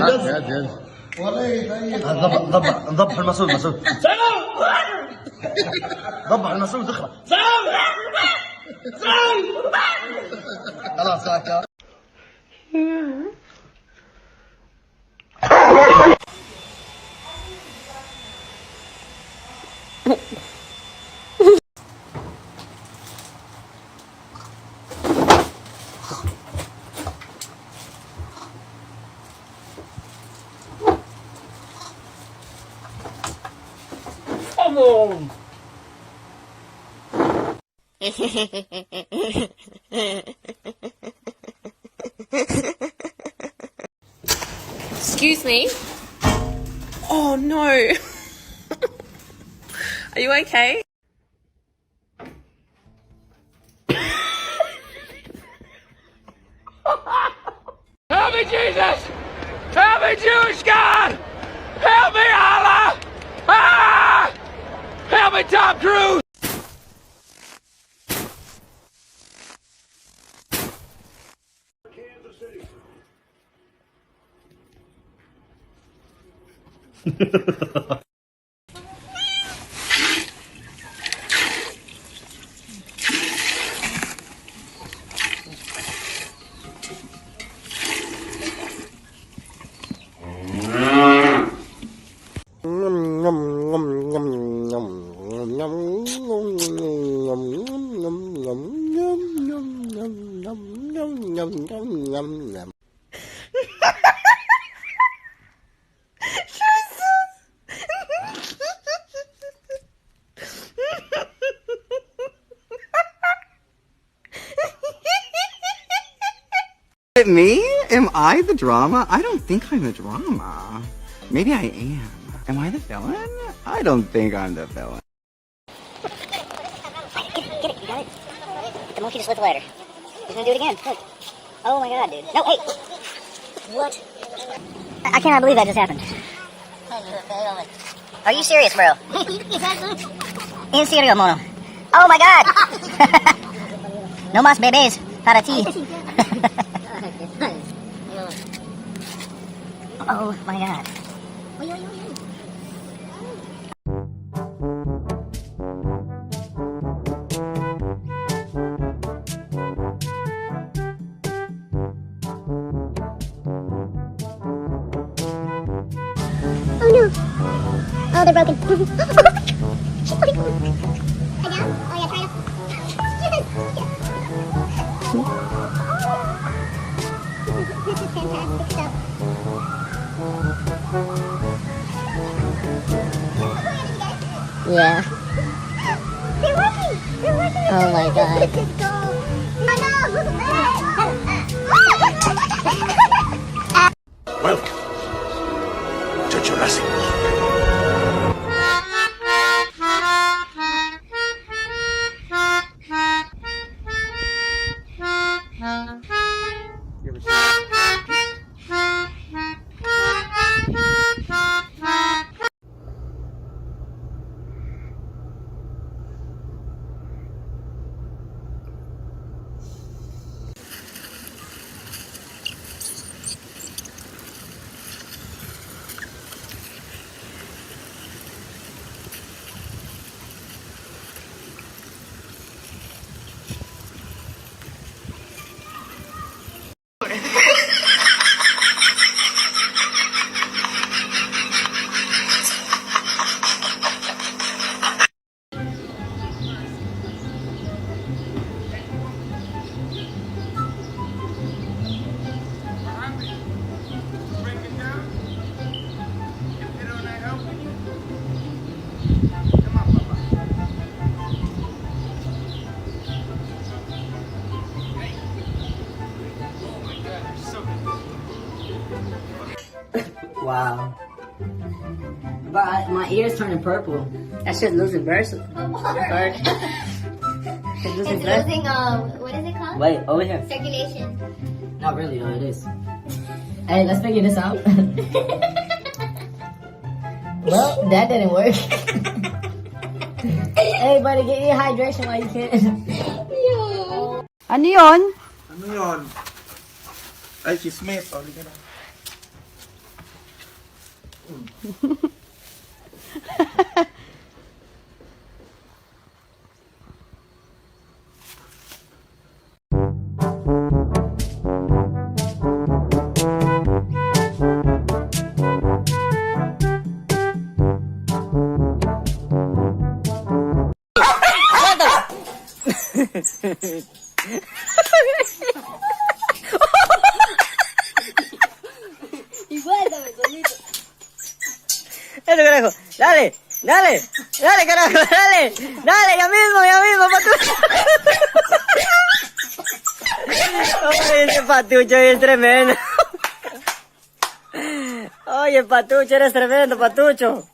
جد جد. نضبح الماسون ضبح الماسون تخرب. خلاص ساكت. Excuse me? Oh no. Are you okay? Help me, Jesus! Help me, Jewish God! Help me, Allah! Ah! Help me, Tom Cruise! Is it me? Am I the drama? I don't think I'm the drama. Maybe I am. Am I the villain? I don't think I'm the villain. Get it, you got it? The monkey just lit the ladder. He's gonna do it again, look. Oh my god, dude. No, hey! What? I cannot believe that just happened. Are you serious, bro? En serio, mono. Oh my god! No más bebés para ti. Oh my god. Oh no. Oh, they're broken. Oh my god. Head down? Oh yeah, try to. This is fantastic stuff. Yeah. They're working! They're working! Oh my god. This is gold. Oh no! Welcome to Jurassic Park. Wow. But my ear's turning purple. That's just losing birth. It's losing It's blood. losing, what is it called? Wait, over here. Circulation. Not really, though, it is. Hey, let's figure this out. Well, that didn't work. Hey, buddy, get your hydration while you can. Ano yun? Ano yun? Ay, chismis. O, liga na. Eso, carajo. Dale, dale, dale, carajo, dale. Dale, ya mismo, patucho. Oye, ese patucho es tremendo. Oye, patucho, eres tremendo, patucho.